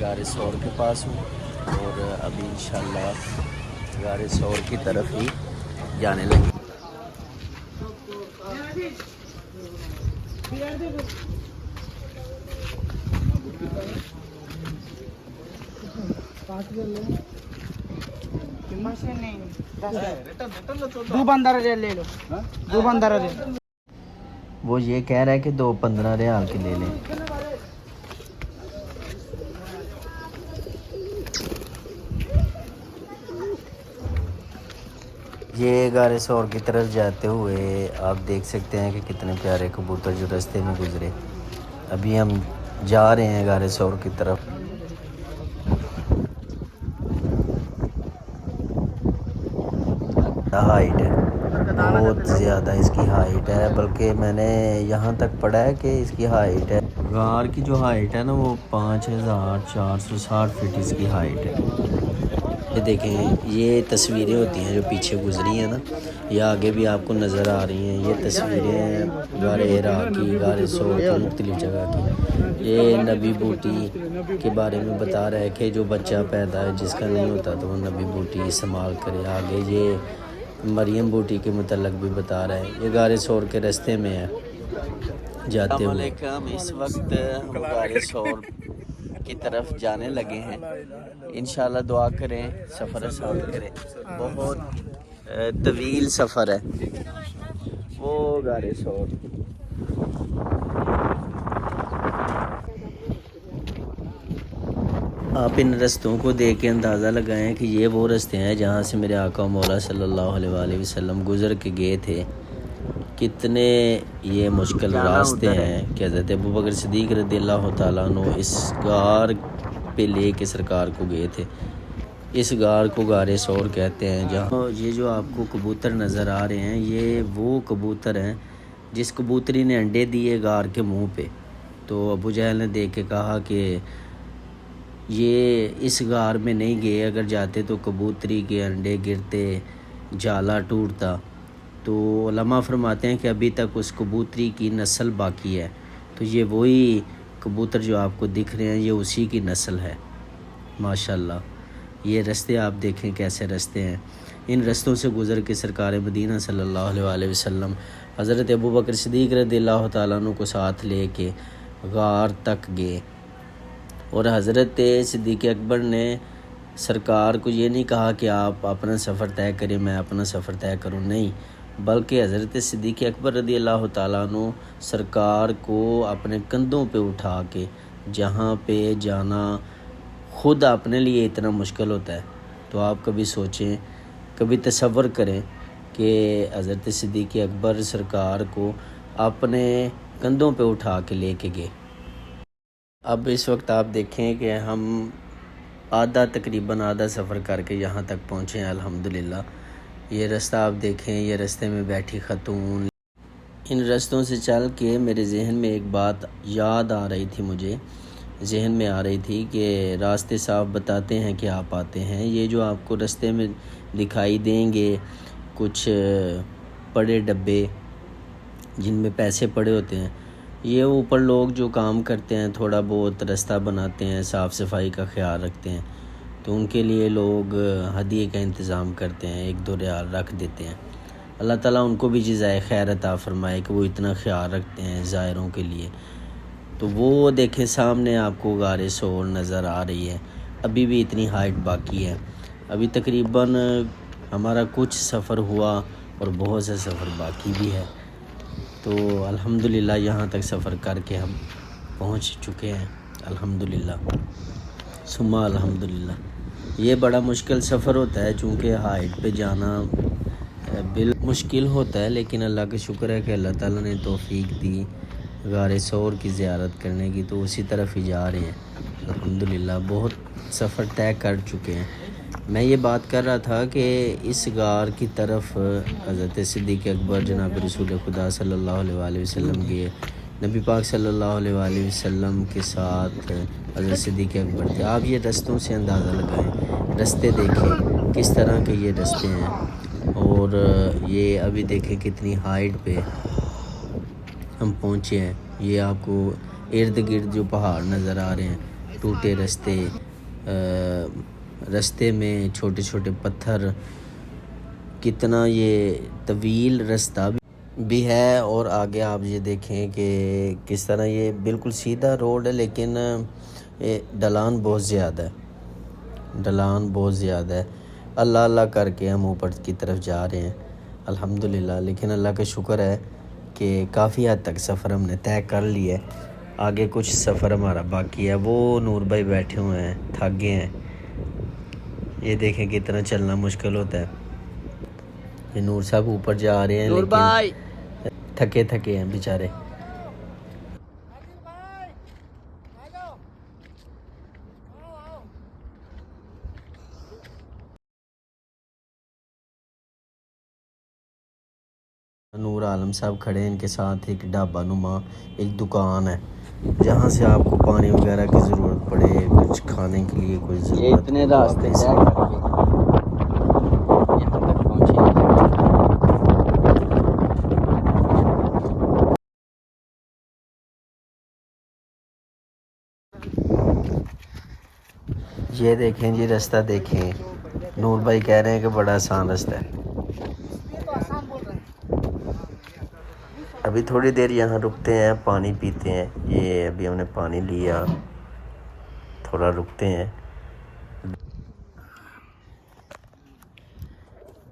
غار ثور کے پاس ہوں اور ابھی انشاءاللہ غار ثور کی طرف ہی جانے لگے. وہ یہ کہہ رہا ہے کہ 2 15 ریال کے لے لیں. یہ غار ثور کی طرف جاتے ہوئے آپ دیکھ سکتے ہیں کہ کتنے پیارے کبوتر جو راستے میں گزرے. ابھی ہم جا رہے ہیں غار ثور کی طرف. ہائٹ ہے بہت زیادہ اس کی ہائٹ ہے، بلکہ میں نے یہاں تک پڑھا ہے کہ اس کی ہائٹ ہے، غار کی جو ہائٹ ہے نا وہ 5460 فٹ اس کی ہائٹ ہے. یہ دیکھیں یہ تصویریں ہوتی ہیں جو پیچھے گزری ہیں نا، یہ آگے بھی آپ کو نظر آ رہی ہیں. یہ تصویریں ہیں غار ہرا کی، غار ثور کی، مختلف جگہ کی. یہ نبی بوٹی کے بارے میں بتا رہا ہے کہ جو بچہ پیدا ہے جس کا نہیں ہوتا تو وہ نبی بوٹی استعمال کرے. آگے یہ مریم بوٹی کے متعلق بھی بتا رہا ہے. یہ غار ثور کے راستے میں ہے جاتے ہوئے. اس وقت ہم غار ثور کی طرف جانے لگے ہیں. انشاءاللہ دعا کریں سفر آسان کریں. بہت طویل سفر ہے. وہ غار ثور آپ ان رستوں کو دیکھ کے اندازہ لگائیں کہ یہ وہ رستے ہیں جہاں سے میرے آقا و مولا صلی اللہ علیہ وآلہ وسلم گزر کے گئے تھے. کتنے یہ مشکل راستے ہیں کہ حضرت ابوبکر صدیق رضی اللہ تعالیٰ عنہ اس غار پہ لے کے سرکار کو گئے تھے. اس غار کو غار ثور کہتے ہیں. جہاں یہ جو آپ کو کبوتر نظر آ رہے ہیں یہ وہ کبوتر ہیں جس کبوتری نے انڈے دیے غار کے منہ پہ. تو ابو جہل نے دیکھ کے کہا کہ یہ اس غار میں نہیں گئے، اگر جاتے تو کبوتری کے انڈے گرتے، جالا ٹوٹتا. تو علماء فرماتے ہیں کہ ابھی تک اس کبوتری کی نسل باقی ہے. تو یہ وہی کبوتر جو آپ کو دکھ رہے ہیں یہ اسی کی نسل ہے ماشاءاللہ. یہ رستے آپ دیکھیں کیسے رستے ہیں. ان رستوں سے گزر کے سرکار مدینہ صلی اللہ علیہ وآلہ وسلم حضرت ابوبکر صدیق رضی اللہ تعالیٰ عنہ کو ساتھ لے کے غار تک گئے. اور حضرت صدیق اکبر نے سرکار کو یہ نہیں کہا کہ آپ اپنا سفر طے کریں میں اپنا سفر طے کروں، نہیں، بلکہ حضرت صدیق اکبر رضی اللہ تعالیٰ عنہ سرکار کو اپنے کندھوں پہ اٹھا کے جہاں پہ جانا خود اپنے لیے اتنا مشکل ہوتا ہے تو آپ کبھی سوچیں، کبھی تصور کریں کہ حضرت صدیق اکبر سرکار کو اپنے کندھوں پہ اٹھا کے لے کے گئے. اب اس وقت آپ دیکھیں کہ ہم تقریباً آدھا سفر کر کے یہاں تک پہنچے ہیں الحمدللہ. یہ رستہ آپ دیکھیں، یہ رستے میں بیٹھی خاتون. ان رستوں سے چل کے میرے ذہن میں ایک بات یاد آ رہی تھی، مجھے ذہن میں آ رہی تھی کہ راستے صاف بتاتے ہیں کہ آپ آتے ہیں. یہ جو آپ کو رستے میں دکھائی دیں گے کچھ پڑے ڈبے جن میں پیسے پڑے ہوتے ہیں، یہ اوپر لوگ جو کام کرتے ہیں تھوڑا بہت رستہ بناتے ہیں، صاف صفائی کا خیال رکھتے ہیں، تو ان کے لیے لوگ ہدیے کا انتظام کرتے ہیں، 1-2 ریال رکھ دیتے ہیں. اللہ تعالیٰ ان کو بھی جزائے خیر عطا فرمائے کہ وہ اتنا خیال رکھتے ہیں زائروں کے لیے. تو وہ دیکھیں سامنے آپ کو غار ثور نظر آ رہی ہے. ابھی بھی اتنی ہائٹ باقی ہے. ابھی تقریباً ہمارا کچھ سفر ہوا اور بہت سے سفر باقی بھی ہے. تو الحمدللہ یہاں تک سفر کر کے ہم پہنچ چکے ہیں الحمدللہ ثم الحمدللہ. یہ بڑا مشکل سفر ہوتا ہے چونکہ ہائٹ پہ جانا مشکل ہوتا ہے، لیکن اللہ کا شکر ہے کہ اللہ تعالیٰ نے توفیق دی غار ثور کی زیارت کرنے کی، تو اسی طرف ہی جا رہے ہیں الحمدللہ. بہت سفر طے کر چکے ہیں. میں یہ بات کر رہا تھا کہ اس غار کی طرف حضرت صدیق اکبر جناب رسول خدا صلی اللہ علیہ وآلہ وسلم گئے. نبی پاک صلی اللہ علیہ وآلہ وسلم کے ساتھ حضرت صدیق اکبر تھے. آپ یہ رستوں سے اندازہ لگائیں، رستے دیکھیں کس طرح کے یہ رستے ہیں. اور یہ ابھی دیکھیں کتنی ہائٹ پہ ہم پہنچے ہیں. یہ آپ کو ارد گرد جو پہاڑ نظر آ رہے ہیں ٹوٹے راستے میں چھوٹے چھوٹے پتھر، کتنا یہ طویل راستہ بھی ہے. اور آگے آپ یہ دیکھیں کہ کس طرح یہ بالکل سیدھا روڈ ہے، لیکن ڈھلان بہت زیادہ ہے. اللہ اللہ کر کے ہم اوپر کی طرف جا رہے ہیں الحمدللہ. لیکن اللہ کا شکر ہے کہ کافی حد تک سفر ہم نے طے کر لیا ہے. آگے کچھ سفر ہمارا باقی ہے. وہ نور بھائی بیٹھے ہوئے ہیں، تھک گئے ہیں. یہ دیکھیں کتنا چلنا مشکل ہوتا ہے. یہ نور صاحب اوپر جا رہے ہیں لیکن تھکے ہیں بیچارے. نور عالم صاحب کھڑے ہیں، ان کے ساتھ ایک ڈھابا نما ایک دکان ہے جہاں سے آپ کو پانی وغیرہ کی ضرورت پڑے، کچھ کھانے کے لیے کوئی ضرورت اتنے راستے یہ دیکھیں جی راستہ دیکھیں. نور بھائی کہہ رہے ہیں کہ بڑا آسان راستہ ہے. ابھی تھوڑی دیر یہاں رکتے ہیں، پانی پیتے ہیں. یہ ابھی ہم نے پانی لیا، تھوڑا رکتے ہیں.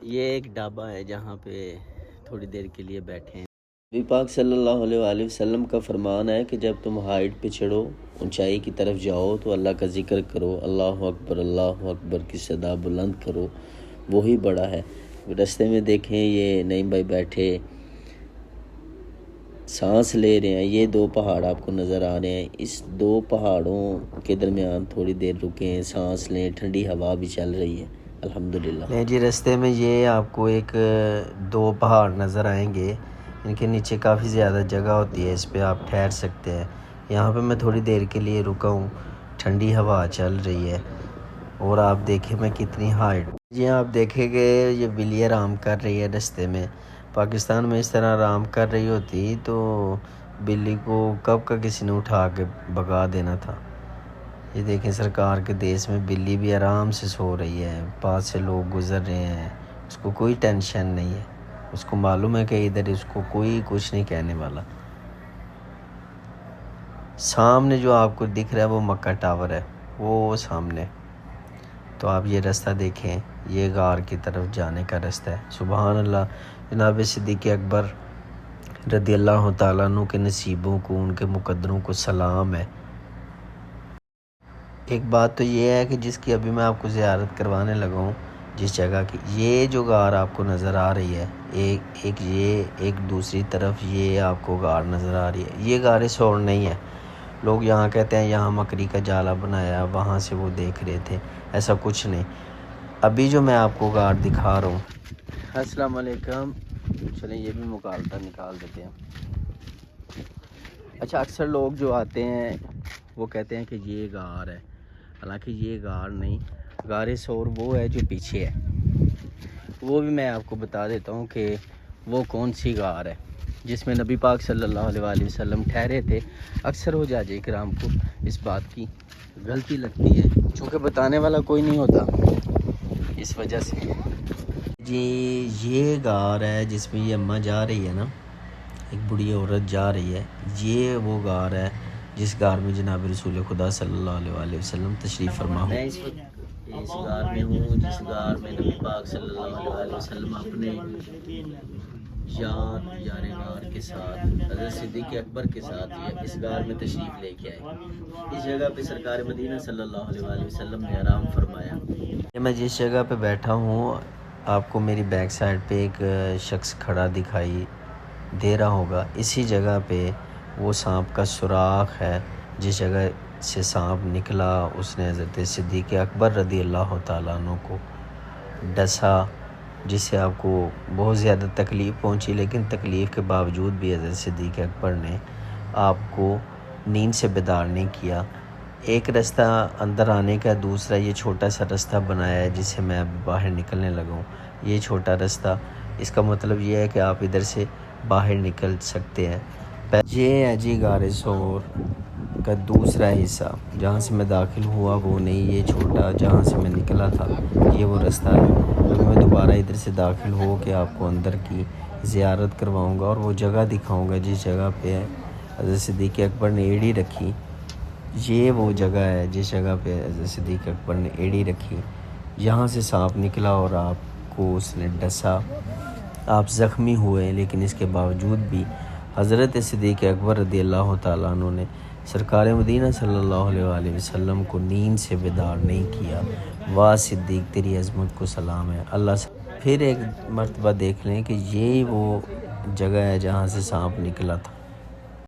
یہ ایک ڈھابا ہے جہاں پہ تھوڑی دیر کے لیے بیٹھے ہیں. نبی پاک صلی اللہ علیہ وآلہ وسلم کا فرمان ہے کہ جب تم ہائٹ پہ چڑھو، اونچائی کی طرف جاؤ، تو اللہ کا ذکر کرو، اللہ اکبر کی صدا بلند کرو، وہی بڑا ہے. راستے میں دیکھیں یہ نئی بھائی بیٹھے سانس لے رہے ہیں. یہ دو پہاڑ آپ کو نظر آ رہے ہیں، اس دو پہاڑوں کے درمیان تھوڑی دیر رکیں، سانس لیں، ٹھنڈی ہوا بھی چل رہی ہے الحمدللہ. جی راستے میں یہ آپ کو ایک دو پہاڑ نظر آئیں گے، ان کے نیچے کافی زیادہ جگہ ہوتی ہے، اس پہ آپ ٹھہر سکتے ہیں. یہاں پہ میں تھوڑی دیر کے لیے رکا ہوں، ٹھنڈی ہوا چل رہی ہے. اور آپ دیکھیں میں کتنی ہائٹ. جی آپ دیکھیں کہ یہ بلی آرام کر رہی ہے راستے میں. پاکستان میں اس طرح آرام کر رہی ہوتی تو بلی کو کب کا کسی نے اٹھا کے بگا دینا تھا. یہ دیکھیں سرکار کے دیس میں بلی بھی آرام سے سو رہی ہے، پاس سے لوگ گزر رہے ہیں، اس کو کوئی ٹینشن نہیں ہے. اس کو معلوم ہے کہ ادھر اس کو کوئی کچھ نہیں کہنے والا. سامنے جو آپ کو دکھ رہا ہے وہ مکہ ٹاور ہے، وہ سامنے. تو آپ یہ راستہ دیکھیں، یہ غار کی طرف جانے کا راستہ ہے. سبحان اللہ. جناب صدیق اکبر رضی اللہ تعالیٰ عنہ کے نصیبوں کو، ان کے مقدروں کو سلام ہے. ایک بات تو یہ ہے کہ جس کی ابھی میں آپ کو زیارت کروانے لگا ہوں، جس جگہ کی، یہ جو غار آپ کو نظر آ رہی ہے، ایک دوسری طرف یہ آپ کو غار نظر آ رہی ہے، یہ غار سور نہیں ہے. لوگ یہاں کہتے ہیں یہاں مکڑی کا جالا بنایا، وہاں سے وہ دیکھ رہے تھے، ایسا کچھ نہیں. ابھی جو میں آپ کو غار دکھا رہا ہوں. السلام علیکم. چلیں یہ بھی مکالمہ نکال دیتے ہیں. اچھا اکثر لوگ جو آتے ہیں وہ کہتے ہیں کہ یہ غار ہے، حالانکہ یہ غار نہیں، غار سور وہ ہے جو پیچھے ہے. وہ بھی میں آپ کو بتا دیتا ہوں کہ وہ کون سی غار ہے جس میں نبی پاک صلی اللہ علیہ وآلہ وسلم ٹھہرے تھے. اکثر حجاج کرام کو اس بات کی غلطی لگتی ہے، چونکہ بتانے والا کوئی نہیں ہوتا، اس وجہ سے. جی یہ غار ہے جس میں یہ اماں جا رہی ہے نا، ایک بڑی عورت جا رہی ہے. یہ وہ غار ہے جس غار میں جناب رسول خدا صلی اللہ علیہ وآلہ وسلم تشریف فرما ہوں. میں اس غار میں ہوں جس غار میں نبی پاک صلی اللہ علیہ وآلہ وسلم اپنے یار غار کے ساتھ، حضرت صدیق اکبر کے ساتھ اس غار میں تشریف لے کے آئے. اس جگہ پہ سرکار مدینہ صلی اللہ علیہ وآلہ وسلم نے آرام فرمایا. میں جس جگہ پہ بیٹھا ہوں، آپ کو میری بیک سائڈ پہ ایک شخص کھڑا دکھائی دے رہا ہوگا. اسی جگہ پہ وہ سانپ کا سوراخ ہے، جس جگہ سے سانپ نکلا اس نے حضرت صدیق اکبر رضی اللہ تعالیٰ عنہ کو ڈسا، جس سے آپ کو بہت زیادہ تکلیف پہنچی. لیکن تکلیف کے باوجود بھی حضرت صدیق اکبر نے آپ کو نیند سے بیدار نہیں کیا. ایک راستہ اندر آنے کا، دوسرا یہ چھوٹا سا راستہ بنایا ہے جس سے میں اب باہر نکلنے لگا ہوں. یہ چھوٹا راستہ، اس کا مطلب یہ ہے کہ آپ ادھر سے باہر نکل سکتے ہیں. یہ ہے جی غار سور. کا دوسرا حصہ جہاں سے میں داخل ہوا وہ نہیں، یہ چھوٹا جہاں سے میں نکلا تھا یہ وہ رستہ ہے۔ اب میں دوبارہ ادھر سے داخل ہو کے آپ کو اندر کی زیارت کرواؤں گا اور وہ جگہ دکھاؤں گا جس جگہ پہ حضرت صدیق اکبر نے ایڑی رکھی۔ یہ وہ جگہ ہے جس جگہ پہ حضرت صدیق اکبر نے ایڑی رکھی، یہاں سے سانپ نکلا اور آپ کو اس نے ڈسا، آپ زخمی ہوئے، لیکن اس کے باوجود بھی حضرت صدیق اکبر رضی اللہ تعالیٰ عنہ نے سرکار مدینہ صلی اللہ علیہ وآلہ وسلم کو نیند سے بیدار نہیں کیا۔ واہ صدیق تیری عظمت کو سلام ہے اللہ سے۔ پھر ایک مرتبہ دیکھ لیں کہ یہ وہ جگہ ہے جہاں سے سانپ نکلا تھا۔